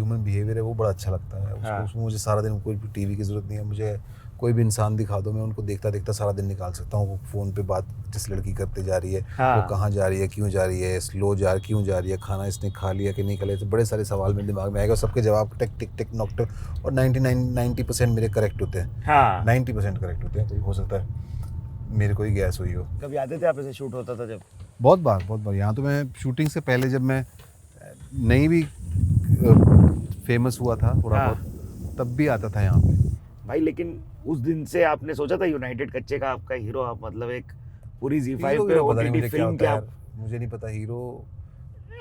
Human behaviour है वो बड़ा अच्छा लगता है हाँ। उसको मुझे सारा दिन कोई भी टीवी की ज़रूरत नहीं है मुझे कोई भी इंसान दिखा दो मैं उनको देखता देखता सारा दिन निकाल सकता हूँ वो फ़ोन पे बात जिस लड़की करते जा रही है हाँ। वो कहाँ जा रही है क्यों जा रही है क्यों जा रही है खाना इसने खा लिया कि नहीं खा लिया तो बड़े सारे सवाल मेरे दिमाग में आएगा सबके जवाब टिक टिक टिक नॉक टिक और 90% मेरे करेक्ट होते हैं हाँ 90% करेक्ट होते हैं कोई हो सकता है मेरे को ही गैस हुई हो कभी आते थे आप ऐसे शूट होता था जब बहुत बार यहाँ तो मैं शूटिंग से पहले जब मैं नहीं भी फेमस हुआ था थोड़ा हाँ। बहुत तब भी आता था यहाँ पे भाई लेकिन उस दिन से आपने सोचा था यूनाइटेड कच्चे का आपका हीरो आप मतलब एक पूरी हीरो Z5 पे हीरो पता नहीं OTT मुझे क्या फिल्म होता के है आप यार मुझे नहीं पता हीरो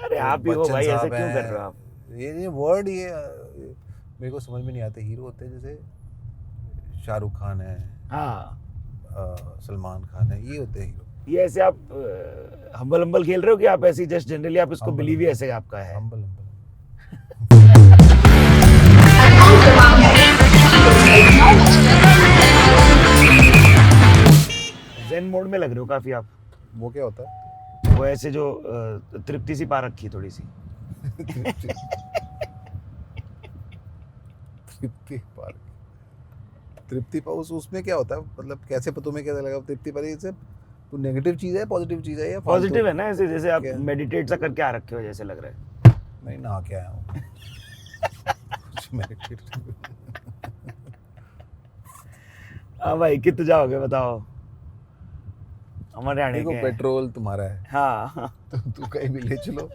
अरे आप भी हो बच्चन भाई ऐसा साहब क्यों कर हैं, रहे हो आप ये वर्ड ये मेरे को समझ में नहीं आते हीरो होते हैं जैसे शाहरुख खान है हाँ सलमान खान है ये होते हैं हीरो ये ऐसे आप हम्बल हम्बल खेल रहे हो कि आप ऐसे जस्ट जनरली आप इसको Humble बिलीव ही humble। ऐसे आपका है हम्बल हम्बल जेन मोड में लग रहे हो काफी आप वो क्या होता है वो ऐसे जो तृप्ति सी पा रखी है थोड़ी सी तृप्ति पार्क तृप्ति पा उसमें क्या होता है मतलब कैसे तुम्हें क्या लगा तृप्ति पार्क से तो नेगेटिव चीज है पॉजिटिव चीज है या पॉजिटिव है ना ऐसे जैसे आप क्या? मेडिटेट सा करके आ रखे हो जैसे लग रहा है नहीं नहा के आया हूँ कुछ meditate- हाँ भाई कितने जाओगे बताओ हमारे आने देखो के पेट्रोल तुम्हारा है हाँ तो तू कहीं भी ले चलो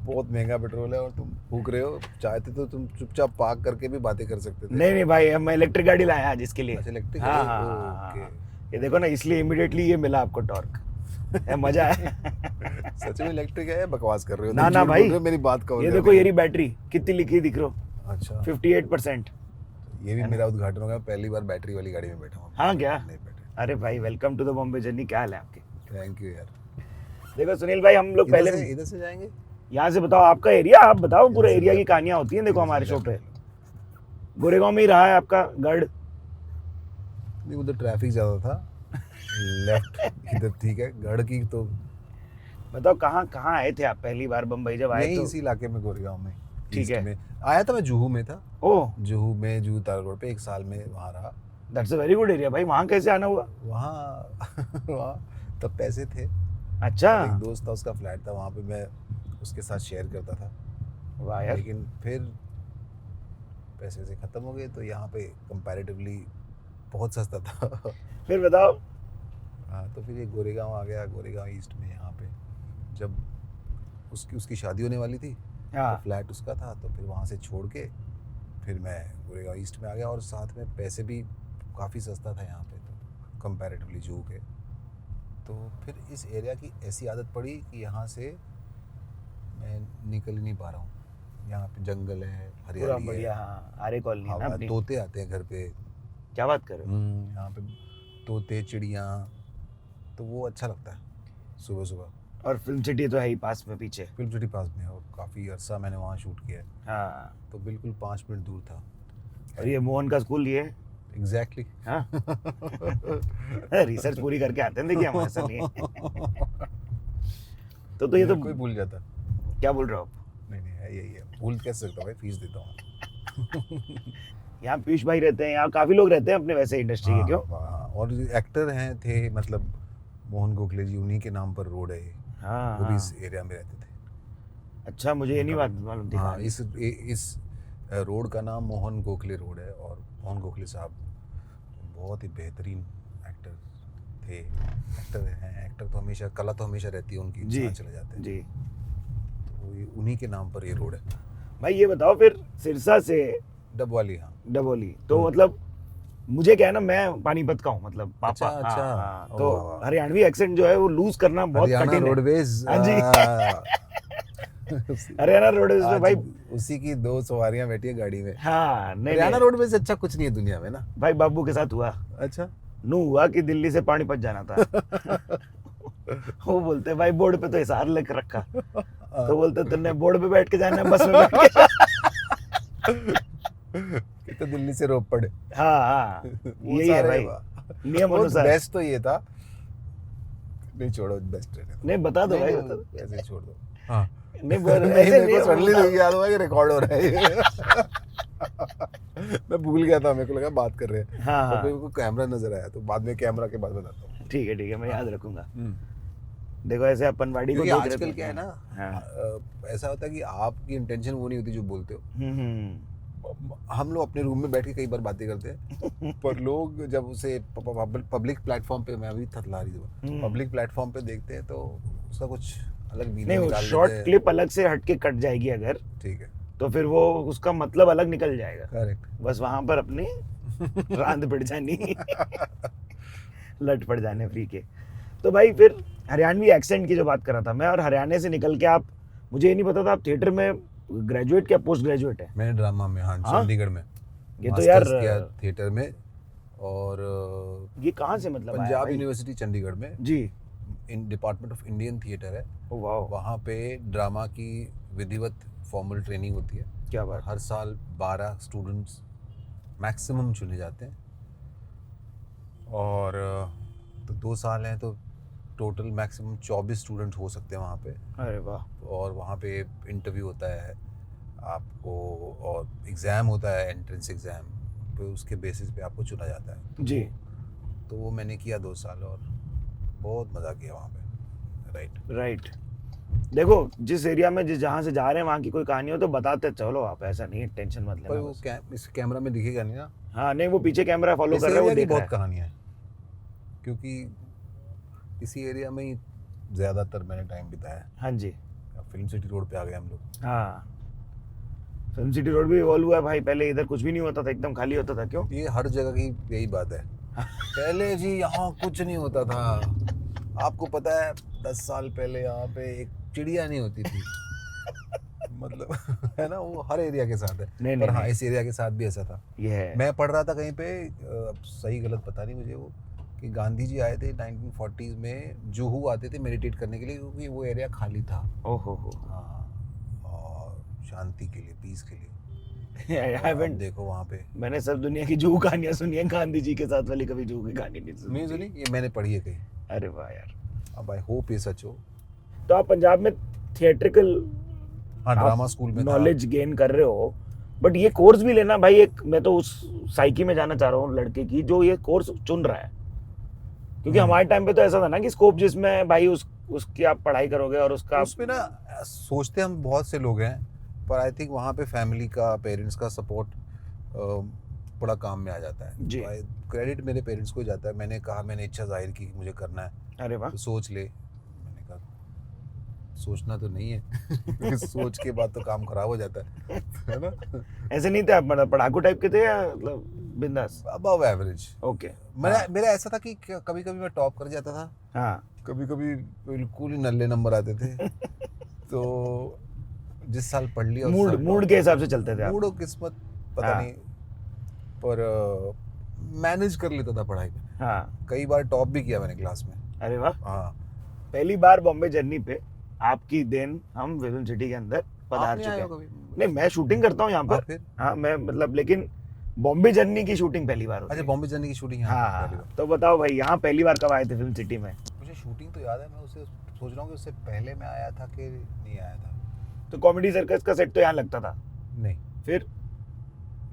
बहुत महंगा पेट्रोल है और तुम फूक रहे हो चाहते तो तुम चुपचाप पार्क करके भी बातें कर सकते थे नहीं नहीं भाई हम इलेक्ट्रिक गाड़ी लाए हैं आज इसके लिए अच्छा इलेक्ट्रिक हाँ हाँ हाँ, हाँ। ये देखो ना इसलिए इमीडिएटली ये मिला आपको टॉर्क मजा है सच में इलेक्ट्रिक है या बकवास कर रहे हो ना तुम ना झूठ भाई बोल रहे हो मेरी बात का ये देखो ये रही बैटरी कितनी लिखी दिख रही हो अच्छा 58%। ये भी मेरा उद्घाटन होगा पहली बार बैटरी वाली गाड़ी में बैठा हूँ हाँ क्या नहीं बैठे अरे भाई welcome to the Bombay journey क्या हाल है आपके थैंक यू यार देखो सुनील भाई हम लोग पहले इधर से जाएंगे यहाँ से बताओ आपका एरिया आप बताओ पूरे इधर से एरिया की जाते कहानियां होती हैं देखो इधर से हमारे शो जाते पे हैं। गोरेगांव में ही रहा है आपका गढ़ नहीं उधर ट्रैफिक ज़्यादा था लेफ्ट इधर ठीक है गढ़ की तो बताओ कहाँ कहाँ आए थे आप पहली बार बम्बई जब आए नहीं तो इसी इलाके में गोरेगांव में ठीक ईस्ट है। में आया था मैं जुहू में था ओह जुहू तारा रोड पे 1 साल में वहाँ रहा that's a very good area भाई वहाँ कैसे आना हुआ वहाँ तब पैसे थे अच्छा एक दोस्त था उसका फ्लैट था वहाँ पे मैं उसके साथ शेयर करता था वाह यार लेकिन फिर पैसे से ख़त्म हो गए तो यहाँ पे कंपैरेटिवली बहुत सस्ता था फिर बताओ हाँ तो फिर ये गोरेगांव आ गया गोरेगांव ईस्ट में यहाँ पे जब उसकी शादी होने वाली थी हाँ तो फ्लैट उसका था तो फिर वहाँ से छोड़ के फिर मैं गोरेगांव ईस्ट में आ गया और साथ में पैसे भी काफ़ी सस्ता था यहाँ पे तो कंपैरेटिवली जू के तो फिर इस एरिया की ऐसी आदत पड़ी कि यहाँ से मैं निकल ही नहीं पा रहा हूँ यहाँ पे जंगल है पूरा हरियाली बढ़िया है हाँ आरे कॉलोनी है ना हवा अपनी तोते आते हैं घर पे क्या बात कर रहे हो यहाँ पे तोते चिड़ियाँ तो वो अच्छा लगता है सुबह सुबह और फिल्म सिटी तो है ही पास में पीछे फिल्म सिटी पास में है और काफ़ी अरसा मैंने वहाँ शूट किया है हाँ तो बिल्कुल 5 मिनट दूर था और ये मोहन का स्कूल ये एग्जैक्टली हाँ रिसर्च पूरी करके आते हैं देखिए हम ऐसा नहीं है तो ये तो कोई भूल जाता क्या बोल रहे हो आप नहीं है यही है भूल कैसे सकता भाई फीस देता हूँ यहाँ पीयूष भाई रहते हैं यहाँ काफी लोग रहते हैं अपने वैसे इंडस्ट्री के क्यों हाँ, और एक्टर हैं थे मतलब मोहन गोखले जी उन्हीं के नाम पर रोड है ये हाँ वो भी हाँ इस एरिया में रहते थे अच्छा मुझे ये नहीं बात मालूम थी हाँ इस रोड का नाम मोहन गोखले रोड है और मोहन गोखले साहब बहुत ही बेहतरीन एक्टर थे एक्टर हैं एक्टर तो हमेशा कला तो हमेशा रहती है उनकी जी इंसान चले जाते हैं जी तो ये उन्हीं के नाम पर ये रोड है भाई ये बताओ फिर सिरसा से डबवाली हाँ डबोली तो मतलब मुझे क्या है ना मैं पानीपत का हूँ मतलब पापा अच्छा हाँ, ओ, तो वाह, वाह। हरियाणवी एक्सेंट जो है वो लूज करना बहुत हरियाणा कठिन है रोडवेज हाँ जी हरियाणा रोडवेज में भाई उसी की 2 सवारियां बैठी है गाड़ी में हाँ नहीं हरियाणा नहीं रोडवेज अच्छा कुछ नहीं है दुनिया में ना भाई बाबू के साथ हुआ अच्छा नू हुआ कि दिल्ली से पानीपत जाना था वो बोलते भाई बोर्ड पे तो हिसार लेकर रखा तो बोलते तुमने बोर्ड पे बैठ के जाना है बस में बैठ के कि तो दिल्ली से रोपड़ हाँ हाँ वो यही है सारे भाई नियम वो अनुसार बेस्ट तो ये था नहीं छोड़ो बेस्ट रहने दो नहीं बता दो भाई नहीं, बता दो ऐसे ही छोड़ दो हाँ नहीं बोल नहीं, ऐसे मेरे नहीं को सडनली मतलब- याद हुआ कि रिकॉर्ड हो रहा है ये। मैं भूल गया था, मेरे को लगा बात कर रहे हैं। हाँ तो हाँ मेरे को कैमरा नजर आया, तो बाद में कैमरा के बाद बताता हूँ। ठीक है मैं याद रखूंगा। हम्म। देखो ऐसे अपन वाड़ी को क्योंकि देख रहे आजकल थे। क्या है ना, हाँ ऐसा होता है कि आपकी इंटेंशन वो नहीं होती जो बोलते हो। हम्म। हम लोग अपने रूम में बैठ के कई बार बातें करते हैं, पर लोग जब उसे पब्लिक प्लेटफॉर्म पे, मैं अभी थतला रही थी, पब्लिक प्लेटफॉर्म पे देखते हैं तो उसका कुछ अलग नहीं मीनिंग वो निकाल शॉर्ट लेते हैं। क्लिप अलग से हटके कट जाएगी अगर, ठीक है, तो फिर वो उसका मतलब अलग निकल जाएगा। करेक्ट। बस वहां पर अपनी रांद पड़ जानी, लट पड़ जाने फ्री के। तो भाई फिर हरियाणवी एक्सेंट की जो बात कर रहा था मैं, और हरियाणा से निकल के आप, मुझे ये नहीं पता था आप थिएटर में ग्रेजुएट क्या पोस्ट ग्रेजुएट है? मैंने ड्रामा में, हाँ, हाँ? चंडीगढ़ में ये तो मास्टर्स यार किया थिएटर में। और ये कहाँ से मतलब आया पंजाब भाई? यूनिवर्सिटी चंडीगढ़ में जी। In department of Indian theatre है, ओ वाह, वहाँ पे ड्रामा की विधिवत फॉर्मल ट्रेनिंग होती है। क्या बात। हर साल 12 स्टूडेंट्स मैक्सिमम चुने जाते हैं, और तो 2 साल हैं तो टोटल मैक्सिमम 24 स्टूडेंट हो सकते हैं वहाँ पे। अरे वाह। और वहाँ पे इंटरव्यू होता है आपको, और एग्ज़ाम होता है, एंट्रेंस एग्ज़ाम, तो उसके बेसिस पे आपको चुना जाता है। जी। तो वो मैंने किया 2 साल, और बहुत मज़ा किया वहाँ पे। राइट। देखो जिस एरिया में जिस जहाँ से जा रहे हैं वहाँ की कोई कहानी हो तो बताते चलो आप, ऐसा नहीं टेंशन मत पर लेना वो बस। इस कैमरा में दिखेगा नहीं ना। हाँ नहीं वो पीछे कैमरा फॉलो इस कर रहा है, वो एरिया की देख रहा बहुत है। कहानियाँ हैं, क्योंकि इसी एरिया में ही ज़्यादातर मैंने टाइम बिताया है। हाँ जी। अब फिल्म सिटी रोड पे आ गए हम लोग। हाँ फिल्म सिटी रोड भी इवॉल्व हुआ है भाई, पहले इधर कुछ भी नहीं होता था, एकदम खाली होता था। क्यों? ये हर जगह की यही बात है। पहले जी यहाँ कुछ नहीं होता था। आपको पता है 10 साल पहले यहाँ पे एक चिड़िया नहीं होती थी। मतलब है ना, वो हर एरिया के साथ है। नहीं, पर नहीं, हाँ, नहीं। इस एरिया के साथ भी ऐसा था। ये है। मैं पढ़ रहा था कहीं पे, अब सही गलत पता नहीं मुझे, वो कि गांधी जी आए थे 1940s में, जुहू आते थे मेडिटेट करने के लिए, क्योंकि वो एरिया खाली था। ओहो हो। हाँ, और शांति के लिए, पीस के लिए। I अब haven't- देखो वहाँ पे मैंने सब दुनिया की जूहू कहानियां सुनी है, गांधी जी के साथ वाली कभी जूहू की कहानी नहीं नहीं सुनी। सुनी, ये मैंने पढ़ी है कहीं। अरे वाह यार। अब आई होप ये सच हो। तो आप पंजाब में थिएट्रिकल हाँ, ड्रामा स्कूल में था। नॉलेज गेन कर रहे हो, बट ये कोर्स भी लेना भाई, एक मैं तो उस साइकी में जाना चाह रहा हूँ लड़के की जो ये कोर्स चुन रहा है, क्योंकि हमारे टाइम पे तो ऐसा था ना कि स्कोप जिसमें भाई उसकी आप पढ़ाई करोगे और उसका उसमें ना सोचते हम बहुत से लोग हैं, पर आई थिंक वहाँ पे फैमिली का, पेरेंट्स का सपोर्ट बड़ा काम में आ जाता है। जी। क्रेडिट मेरे पेरेंट्स को ही जाता है। मैंने कहा, मैंने इच्छा जाहिर की कि मुझे करना है, अरे वाह। तो सोच ले। मैंने कहा सोचना तो नहीं है। सोच के बाद तो काम खराब हो जाता है ना। ऐसे नहीं थे आप, मतलब पढ़ाकू टाइप के थे या मतलब बिंदास? Above average. ओके। मेरा ऐसा था कि कभी कभी मैं टॉप कर जाता था, हाँ कभी कभी बिल्कुल ही नल्ले नंबर आते थे। तो जिस साल पढ़ लिया उस साल मूड के हिसाब से चलते थे आप? मूड और किस्मत पता हाँ। नहीं, पर मैनेज कर लेता था पढ़ाई में। हाँ। कई बार टॉप भी किया मैंने क्लास में। अरे वाह। हाँ, पहली बार बॉम्बे जर्नी पे आपकी देन हम फिल्म सिटी के अंदर पधार आप नहीं चुके आए हैं। हो कभी? नहीं मैं शूटिंग करता हूँ यहाँ हाँ, पर। फिर हाँ मैं मतलब, लेकिन बॉम्बे जर्नी की शूटिंग पहली बार होती अच्छा, है। बॉम्बे जाने की शूटिंग हाँ यहाँ पहली हाँ। बार। तो बताओ भाई यहाँ पहली बार कब आए थे फिल्म सिटी में? मुझे शूटिंग तो याद है, मैं उसे सोच रहा हूँ कि उससे पहले मैं आया था कि नहीं आया था। तो कॉमेडी सर्कस का सेट तो यहाँ लगता था? नहीं, फिर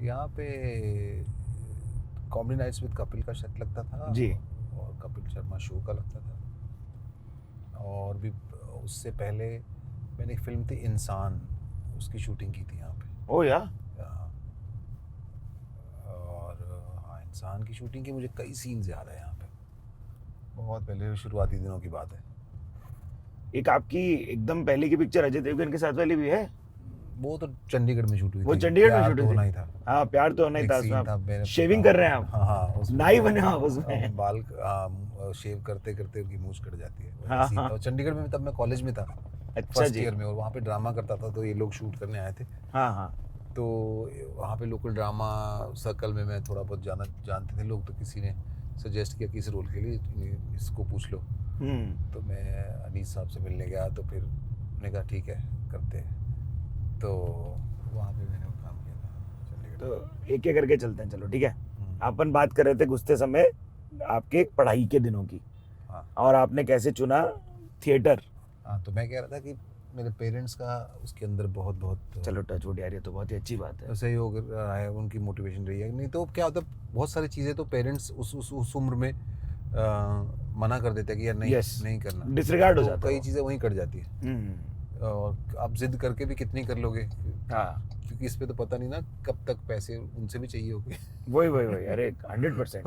यहाँ पे कॉमेडी नाइट्स विद कपिल का सेट लगता था जी। और कपिल शर्मा शो का लगता था। और भी उससे पहले मैंने एक फिल्म थी इंसान, उसकी शूटिंग की थी यहाँ पे। ओ या हाँ। और हाँ, इंसान की शूटिंग के मुझे कई सीन्स याद है यहाँ पे, बहुत पहले शुरुआती दिनों की बात है। एक आपकी एकदम पहले की पिक्चर अजय देवगन के साथ वाली भी है? वो तो चंडीगढ़ में शूट हुई वो थी। चंडीगढ़ में प्यार शूट तो हुई होना थी। ही था। हाँ प्यार तो होना ही एक था। सीन था उसमें मेरे, शेविंग कर रहे हैं आप? हाँ हाँ, उसमें नाई बने आप उसमें? बाल शेव करते करते उनकी मूंछ कट जाती है। हाँ, सीन हाँ। था। चंडीगढ़ में तब मैं कॉलेज में था, अच्छा फर्स्ट जी। ईयर में, और वहाँ पे ड्रामा करता था, तो ये लोग शूट करने आए थे। हाँ हाँ। तो वहाँ पे लोकल ड्रामा सर्कल में मैं थोड़ा बहुत जानते थे लोग, तो किसी ने सजेस्ट किया कि इस रोल के लिए इसको पूछ लो। तो मैं अनीस साहब से मिलने गया, तो फिर उन्होंने कहा ठीक है करते हैं। तो वहाँ पे मैंने वो काम किया था चंडीगढ़। तो एक एक करके चलते हैं, चलो ठीक है। अपन बात कर रहे थे घुसते समय आपके पढ़ाई के दिनों की, हाँ और आपने कैसे चुना थिएटर। हाँ, तो मैं कह रहा था कि मेरे पेरेंट्स का उसके अंदर बहुत बहुत चलो टचवुड यार, ये तो बहुत ही अच्छी बात है। सहयोग रहा है, उनकी मोटिवेशन रही है। नहीं तो क्या होता है, बहुत सारी चीज़ें तो पेरेंट्स उस उम्र में मना कर देते हैं कि यार नहीं Yes. नहीं करना, डिसरिगार्ड हो तो जाता है कई वो। चीज़ें वहीं कट जाती है। और आप जिद करके भी कितनी कर लोगे, हाँ, क्योंकि इस पे तो पता नहीं ना कब तक पैसे उनसे भी चाहिए होंगे। वही अरे 100%।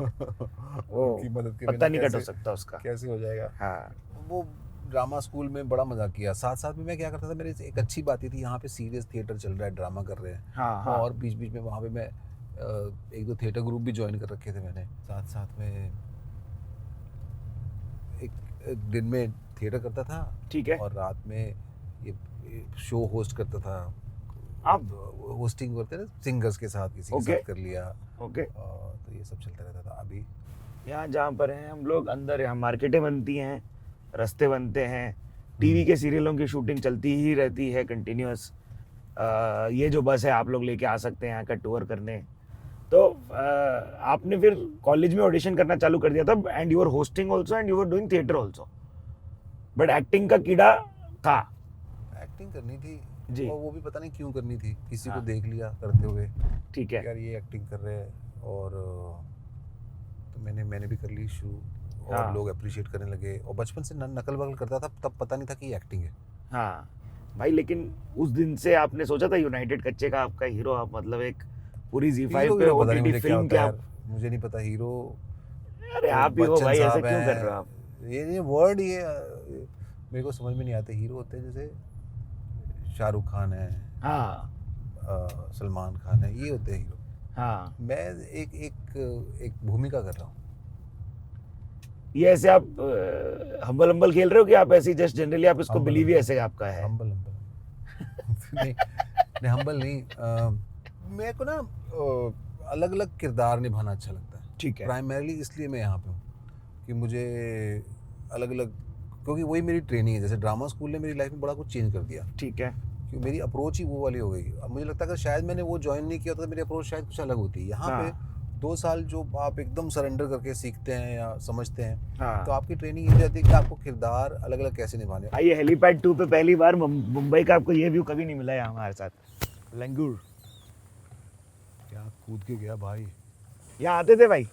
वो उनकी मदद के पत्ता बिना नहीं कट हो कैसे सकता उसका। कैसे हो जाएगा। हाँ वो ड्रामा स्कूल में बड़ा मजा किया। साथ साथ में मैं क्या करता था, मेरी एक अच्छी बात ये थी, यहाँ पे सीरियस थिएटर चल रहा है, ड्रामा कर रहे हैं, हाँ और बीच बीच में वहाँ पे मैं एक दो थिएटर ग्रुप भी ज्वाइन कर रखे थे मैंने। साथ साथ में एक दिन में थिएटर करता था, ठीक है। और रात में ये शो होस्ट करता था। आप होस्टिंग करते ना सिंगर्स के साथ, किसी के Okay. साथ कर लिया, ओके। तो ये सब चलता रहता था। अभी यहाँ जहाँ पर हैं हम लोग अंदर, यहाँ मार्केटें बनती हैं, रास्ते बनते हैं, टीवी के सीरियलों की शूटिंग चलती ही रहती है कंटिन्यूअस। ये जो बस है आप लोग लेके आ सकते हैं यहाँ का टूर करने। तो आपने फिर कॉलेज में ऑडिशन करना चालू कर दिया था, and you are hosting also and you are doing theatre also, but acting का कीड़ा था। एक्टिंग करनी थी जी। और वो भी पता नहीं क्यों करनी थी, किसी को हाँ। देख लिया करते हुए, ठीक है। यार ये एक्टिंग कर रहे हैं, और तो मैंने भी कर ली शुरू, और हाँ। लोग अप्रिशिएट करने लगे। और बचपन से नकल वकल करता था, तब पता नहीं था कि ये एक्टिंग है। हाँ भाई, लेकिन उस दिन से आपने सोचा था यूनाइटेड कच्चे का आपका हीरो, आप मतलब एक पूरी Z5 हीरो पे हीरो पता नहीं ओटीटी मुझे क्या फिल्म होता के है आप, यार, मुझे नहीं पता हीरो। अरे तो आप ही हो बच्चन भाई, ऐसे साहब क्यों कर हैं, रहे हो आप? ये वर्ड ये मेरे को समझ में नहीं आते। हीरो होते हैं जैसे शाहरुख खान है, हाँ सलमान खान है, ये होते हैं हीरो। हाँ, मैं एक भूमिका कर रहा हूँ। ये ऐसे आप हम्बल हम्बल खेल रहे हो कि आप ऐसे जस्ट जनरली आप इसको Humble, बिलीव ही humble. ऐसे आपका है? हम्बल नहीं नहीं, हम्बल नहीं। मेरे को ना अलग अलग किरदार निभाना अच्छा लगता है। ठीक है। प्राइमरीली इसलिए मैं यहाँ पे हूँ कि मुझे अलग अलग, क्योंकि वही मेरी ट्रेनिंग है। जैसे ड्रामा स्कूल ने मेरी लाइफ में बड़ा कुछ चेंज कर दिया, ठीक है। क्योंकि मेरी अप्रोच ही वो वाली हो गई। अब मुझे लगता है अगर शायद मैंने वो ज्वाइन नहीं किया होता तो मेरी अप्रोच शायद कुछ अलग होती। यहाँ हाँ। पे 2 साल जो आप एकदम सरेंडर करके सीखते हैं या समझते हैं, हाँ। तो आपकी ट्रेनिंग ये जाती है कि आपको किरदार अलग अलग कैसे निभाने। आइए, हेलीपैड 2 पे पहली बार मुंबई का आपको ये व्यू कभी नहीं मिला है हमारे साथ। लंगूर क्या कूद के गया भाई। यहाँ आते थे भाई?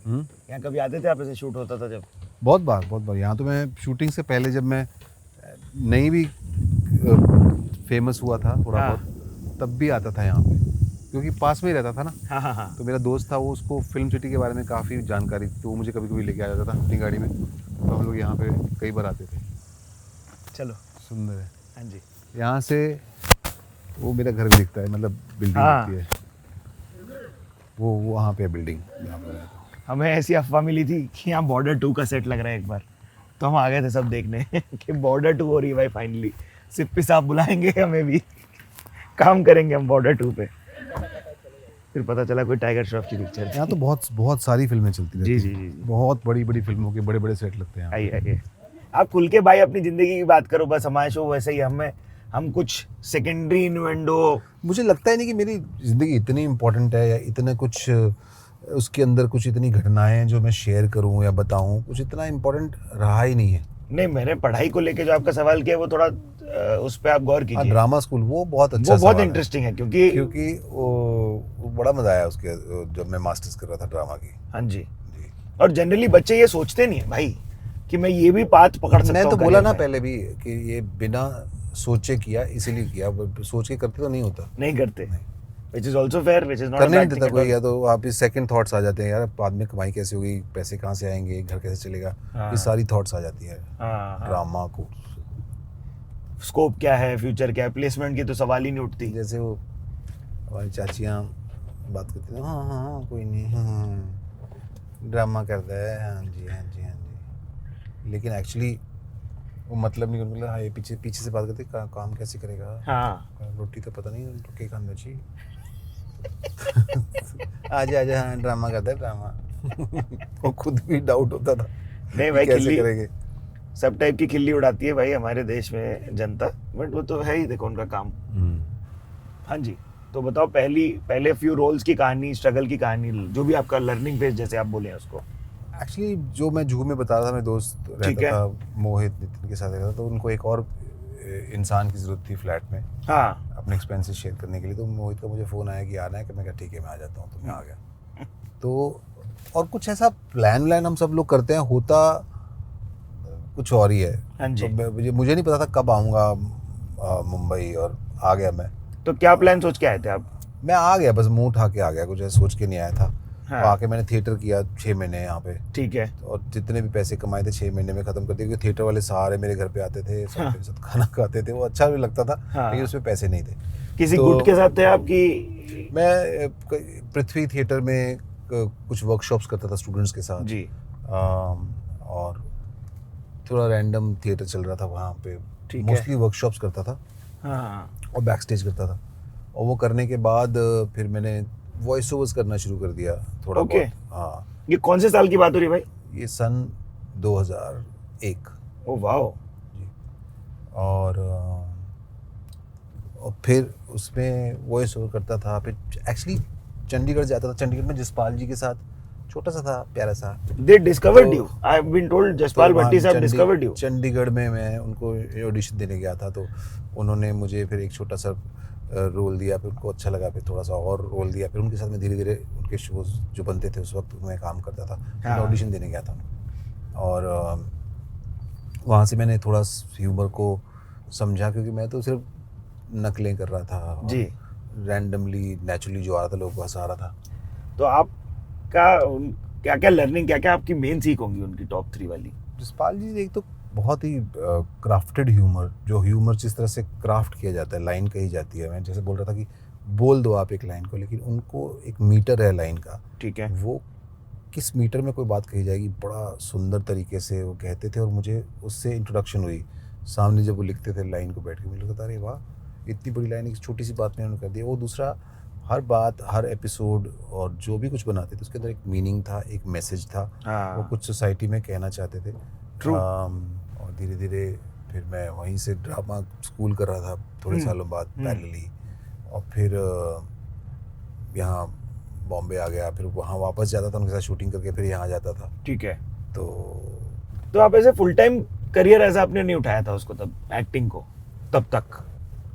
यहाँ कभी आते थे आप, ऐसे शूट होता था जब? बहुत बार यहाँ तो मैं शूटिंग से पहले, जब मैं नहीं भी फेमस हुआ था थोड़ा हाँ। बहुत, तब भी आता था यहाँ पे, क्योंकि पास में ही रहता था ना। हाँ हाँ हाँ। तो मेरा दोस्त था, वो उसको फिल्म सिटी के बारे में काफ़ी जानकारी थी, तो वो मुझे कभी कभी लेके आ जाता था अपनी गाड़ी में, तो हम लोग यहाँ पे कई बार आते थे। चलो। सुंदर है हाँ जी। यहाँ से, वो मेरा घर भी दिखता है, मतलब बिल्डिंग हाँ। दिखती है, वो वहाँ पे बिल्डिंग यहाँ पे रहता हूँ। हमें ऐसी अफवाह मिली थी कि यहाँ बॉर्डर 2 का सेट लग रहा है एक बार, तो हम आ गए थे सब देखने कि बॉर्डर 2 हो रही है भाई फाइनली। सिप्पी साहब बुलाएंगे हमें भी, काम करेंगे हम बॉर्डर 2 पे। फिर पता चला कोई टाइगर श्रॉफ की पिक्चर है। यहाँ तो बहुत सारी फिल्में चलती रहती जी हैं। जी जी जी। बहुत बड़ी बड़ी फिल्मों के बड़े बड़े सेट लगते हैं यहाँ। आइए आइए, आप खुल के भाई अपनी जिंदगी की बात करो, बस हमारे शो वैसे ही, हम कुछ सेकेंडरी इन्वेंडो। मुझे लगता ही नहीं कि मेरी ज़िंदगी इतनी इम्पोर्टेंट है, या इतने कुछ उसके अंदर कुछ इतनी घटनाएं हैं जो मैं शेयर करूं या बताऊं, कुछ इतना इम्पोर्टेंट रहा ही नहीं है। नहीं, मैंने पढ़ाई को लेके जो आपका सवाल किया वो थोड़ा उस पर आप गौर कीजिए। ड्रामा स्कूल वो बहुत अच्छा वो बहुत सवाल है, इंटरेस्टिंग है क्योंकि क्योंकि वो बड़ा मज़ा आया उसके, जब मैं मास्टर्स कर रहा था ड्रामा की। हाँ जी। जी, और जनरली बच्चे ये सोचते नहीं है भाई कि मैं ये भी पाथ पकड़ सकता हूँ। मैं तो बोला ना career में। पहले भी कि ये बिना सोचे किया, इसीलिए किया। सोच के करते तो नहीं होता, नहीं करते, which is also fair, which is not a करने नहीं bad thing देता at कोई। all। या तो आप इस सेकंड थॉट्स आ जाते हैं, यार बाद में कमाई कैसे होगी, पैसे कहाँ से आएंगे, घर कैसे चलेगा, हाँ। ये सारी थॉट्स आ जाती है हाँ, ड्रामा को। स्कोप क्या है, फ्यूचर क्या है, प्लेसमेंट की तो सवाल ही नहीं उठती। जैसे वो हमारी चाचियाँ बात करती हैं, हाँ हाँ हाँ कोई नहीं, हाँ ड्रामा करता है, हाँ जी हाँ जी हाँ जी, लेकिन एक्चुअली वो मतलब नहीं, मतलब हाँ ये पीछे पीछे से बात करते काम कैसे करेगा, हाँ। रोटी तो पता नहीं रोटी खाना चाहिए। आजा आजा, हाँ ड्रामा करता है ड्रामा। वो खुद भी डाउट होता था नहीं भाई, कैसे खिल्ली करेंगे। सब टाइप की खिल्ली उड़ाती है भाई हमारे देश में जनता, बट वो तो है ही, देखो उनका काम। हाँ जी, तो बताओ पहले फ्यू रोल्स की कहानी, स्ट्रगल की कहानी, जो भी आपका लर्निंग फेज जैसे आप बोले हैं उसको। एक्चुअली जो मैं जूहू में बता रहा था, मेरे दोस्त ठीक रहता है। था मोहित, नितिन के साथ रहता था, तो उनको एक और इंसान की ज़रूरत थी फ्लैट में हाँ अपने एक्सपेंसेस शेयर करने के लिए। तो मोहित का मुझे फ़ोन आया कि आना है, कि मैं कहा ठीक है मैं आ जाता हूँ, तो मैं आ गया। तो और कुछ ऐसा प्लान हम सब लोग करते हैं, होता कुछ और ही है। हाँ जी। तो मुझे नहीं पता था कब आऊँगा मुंबई, और आ गया मैं। तो क्या प्लान सोच के आए थे आप? मैं आ गया, बस मुंह उठा के आ गया, कुछ ऐसा सोच के नहीं आया था। हाँ। और आके मैंने थिएटर किया 6 महीने यहाँ पे, ठीक है। और जितने भी पैसे कमाए थे 6 महीने में ख़त्म कर दिए, क्योंकि थिएटर वाले सारे मेरे घर पे आते थे, सब हाँ। मेरे साथ खाना खाते थे, वो अच्छा भी लगता था। हाँ। लेकिन उसमें पैसे नहीं थे। किसी तो गुट के साथ थे आपकी? मैं पृथ्वी थिएटर में कुछ वर्कशॉप्स करता था स्टूडेंट्स के साथ जी। और थोड़ा रैंडम थिएटर चल रहा था वहाँ पे। ठीक है। मोस्टली वर्कशॉप्स करता था हाँ। और बैक स्टेज करता था। और वो करने के बाद फिर मैंने वॉइस ओवर्स करना शुरू कर दिया थोड़ा ओके। बहुत। हाँ, ये कौन से साल की बात हो रही है भाई? ये सन 2001 ओ वाओ। जी। और फिर उसमें वॉइस ओवर करता था। फिर एक्चुअली चंडीगढ़ जाता था, चंडीगढ़ में जसपाल जी के साथ, छोटा सा था, प्यारा सा। दे डिस्कवर्ड तो- you, I have been told Jaspal तो भट्टी वहाँ साहब डिस्कवर्ड यू। चंडीगढ़ में मैं उनको ऑडिशन देने गया था, तो उन्होंने मुझे फिर एक छोटा सा रोल दिया, फिर उनको अच्छा लगा, फिर थोड़ा सा और रोल दिया, फिर उनके साथ मैं धीरे धीरे उनके शोज जो बनते थे उस वक्त मैं काम करता था। फिर मैं हाँ। ऑडिशन देने गया था, और वहाँ से मैंने थोड़ा ह्यूमर को समझा, क्योंकि मैं तो सिर्फ नकलें कर रहा था जी। रैंडमली नेचुरली जो आ रहा था लोगों को हंसा रहा था। तो आपका क्या क्या लर्निंग, क्या क्या आपकी मेन सीख होंगी उनकी टॉप 3 वाली? जसपाल जी एक तो बहुत ही क्राफ्टेड ह्यूमर, जो ह्यूमर जिस तरह से क्राफ्ट किया जाता है, लाइन कही जाती है, मैं जैसे बोल रहा था कि बोल दो आप एक लाइन को, लेकिन उनको एक मीटर है लाइन का। ठीक है। वो किस मीटर में कोई बात कही जाएगी, बड़ा सुंदर तरीके से वो कहते थे, और मुझे उससे इंट्रोडक्शन हुई। सामने जब वो लिखते थे लाइन को बैठ के, मुझे लगता अरे वाह, इतनी बड़ी लाइन एक छोटी सी बात में उन्होंने कर दी। वो दूसरा, हर बात, हर एपिसोड और जो भी कुछ बनाते थे उसके अंदर एक मीनिंग था, एक मैसेज था। हाँ। वो कुछ सोसाइटी में कहना चाहते थे। True. और धीरे धीरे फिर मैं वहीं से ड्रामा स्कूल कर रहा था थोड़े सालों बाद पैरेलली, और फिर यहाँ बॉम्बे आ गया, फिर वहाँ वापस जाता था उनके साथ शूटिंग करके, फिर यहाँ जाता था। ठीक है। तो आप ऐसे फुल टाइम करियर ऐसा आपने नहीं उठाया था उसको, तब एक्टिंग को, तब तक,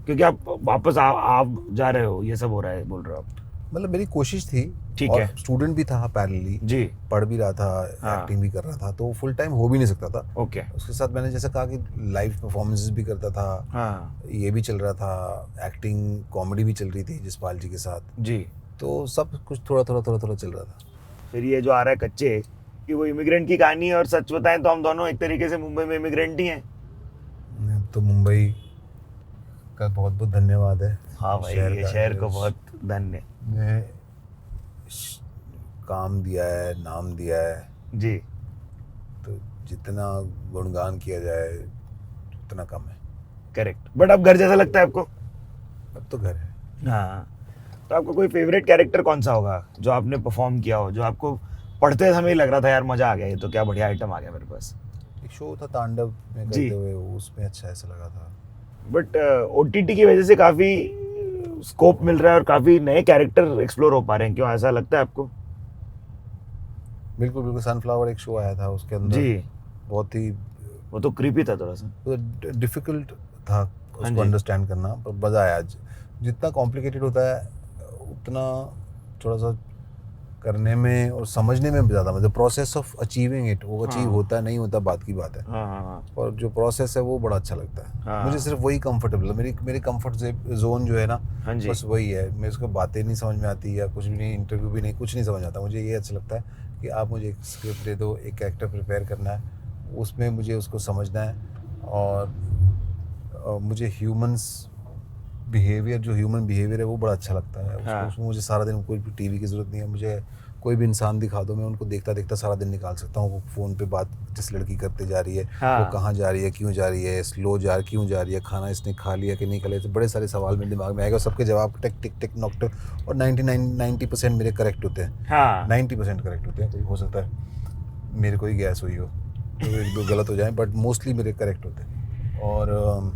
क्योंकि आप वापस आप जा रहे हो, ये सब हो रहा है बोल रहे हो आप? मतलब मेरी कोशिश थी। ठीक और है। स्टूडेंट भी था पैरेलली, जी। पढ़ भी रहा था, हाँ। एक्टिंग भी कर रहा था, तो फुल टाइम हो भी नहीं सकता था। ओके। उसके साथ मैंने जैसा कहा कि लाइव परफॉर्मेंसेस भी करता था। हाँ। ये भी चल रहा था, एक्टिंग कॉमेडी भी चल रही थी जसपाल जी के साथ, जी। तो सब कुछ थोड़ा थोड़ा चल रहा था। फिर ये जो आ रहा है कच्चे, कि वो इमिग्रेंट की कहानी है, और सच बताएं तो हम दोनों एक तरीके से मुंबई में इमिग्रेंट ही हैं। तो मुंबई का बहुत बहुत धन्यवाद है। हाँ भाई, ये शहर को बहुत धन्य। ने काम दिया है, नाम दिया है, जी। तो जितना गुणगान किया जाए उतना कम है। करेक्ट। बट अब घर जैसा लगता है आपको? अब तो घर है। हाँ। तो आपका कोई फेवरेट कैरेक्टर कौन सा होगा जो आपने परफॉर्म किया हो, जो आपको पढ़ते समय ही लग रहा था यार मजा आ गया, ये तो क्या बढ़िया आइटम आ गया मेरे पास? एक शो था तांडव में जी। करते हुए, उसमें अच्छा ऐसा लगा था। बट ओटीटी की वजह से काफी स्कोप मिल रहा है और काफी नए कैरेक्टर एक्सप्लोर हो पा रहे हैं, क्यों ऐसा लगता है आपको? बिल्कुल बिल्कुल। सनफ्लावर एक शो आया था, उसके अंदर जी। बहुत ही वो तो क्रीपी था थोड़ा सा। डिफिकल्ट था हाँ उसको जी। अंडरस्टैंड करना, पर मज़ा आया। जितना कॉम्प्लिकेटेड होता है उतना थोड़ा सा करने में और समझने में ज़्यादा, मतलब प्रोसेस ऑफ अचीविंग इट, वो अचीव हाँ। होता नहीं होता बात की बात है, हाँ हाँ हाँ। और जो प्रोसेस है वो बड़ा अच्छा लगता है। हाँ। मुझे सिर्फ वही कंफर्टेबल है, मेरी कंफर्ट जोन जो है ना, हाँ जी। बस वही है। मेरे उसको बातें नहीं समझ में आती, या कुछ भी नहीं, इंटरव्यू भी नहीं, कुछ नहीं समझ आता। मुझे ये अच्छा लगता है कि आप मुझे एक स्क्रिप्ट दे दो, एक कैरेक्टर प्रिपेयर करना है, उसमें मुझे उसको समझना है, और मुझे ह्यूमन बिहेवियर है वो बड़ा अच्छा लगता है। हाँ। उसमें मुझे सारा दिन कोई भी टीवी की ज़रूरत नहीं है, मुझे कोई भी इंसान दिखा दो, मैं उनको देखता देखता सारा दिन निकाल सकता हूँ। वो फ़ोन पे बात जिस लड़की करते जा रही है, हाँ। वो कहाँ जा रही है, क्यों जा रही है, क्यों जा रही है, खाना इसने खा लिया कि नहीं खा लिया, तो बड़े सारे सवाल मेरे दिमाग में आएगा, सबके जवाब टिक टिक टिक नॉक टिक, और 90% मेरे करेक्ट होते हैं। हाँ। 90% करेक्ट होते हैं। कोई हो सकता है मेरे को ही गैस हुई हो, तो एक दो गलत हो जाए, बट मोस्टली मेरे करेक्ट होते हैं। और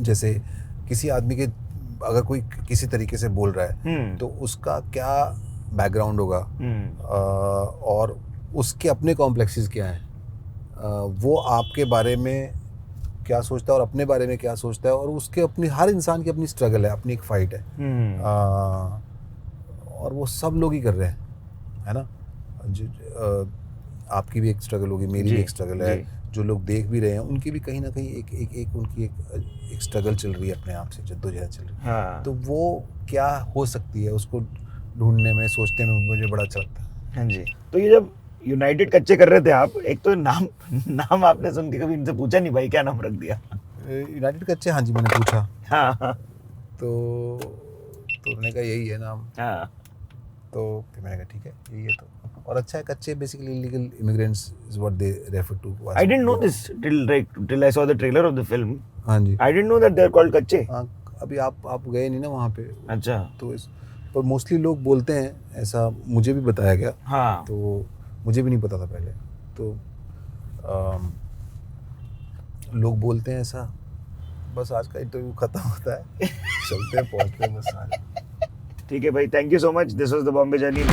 जैसे किसी आदमी के अगर कोई किसी तरीके से बोल रहा है, तो उसका क्या बैकग्राउंड होगा, और उसके अपने कॉम्प्लेक्सेस क्या हैं, वो आपके बारे में क्या सोचता है और अपने बारे में क्या सोचता है, और उसके अपनी, हर इंसान की अपनी स्ट्रगल है, अपनी एक फाइट है। और वो सब लोग ही कर रहे हैं, है ना। आपकी भी एक स्ट्रगल होगी, मेरी भी एक स्ट्रगल है, जो लोग देख भी रहे हैं उनकी भी कहीं ना कहीं एक उनकी एक स्ट्रगल चल रही है, अपने आप से जद्दोजहद चल रही है। हाँ। तो वो क्या हो सकती है, उसको ढूंढने में, सोचने में मुझे बड़ा अच्छा लगता है। हाँ जी। तो ये जब यूनाइटेड कच्चे कर रहे थे आप, एक तो नाम आपने सुन के कभी इनसे पूछा नहीं भाई क्या नाम रख दिया? यूनाइटेड कच्चे, हाँ जी, मैंने पूछा। हाँ। तो उन्होंने कहा यही है नाम। हाँ। तो फिर मैंने कहा ठीक है, यही है तो, और अच्छा है। कच्चे basically illegal immigrants is what they refer to. I didn't know this till I saw the trailer of the film. हाँ जी। I didn't know that they're called कच्चे। हाँ, अभी आप गए नहीं ना वहाँ पे। अच्छा। तो पर मोस्टली लोग बोलते हैं ऐसा, मुझे भी बताया गया। हाँ। तो मुझे भी नहीं पता था पहले, तो लोग बोलते हैं ऐसा। बस आज का इंटरव्यू खत्म होता है, चलते हैं, पहुँचते हैं बस आज। ठीक है भाई, thank you so much, this was the Bombay journey.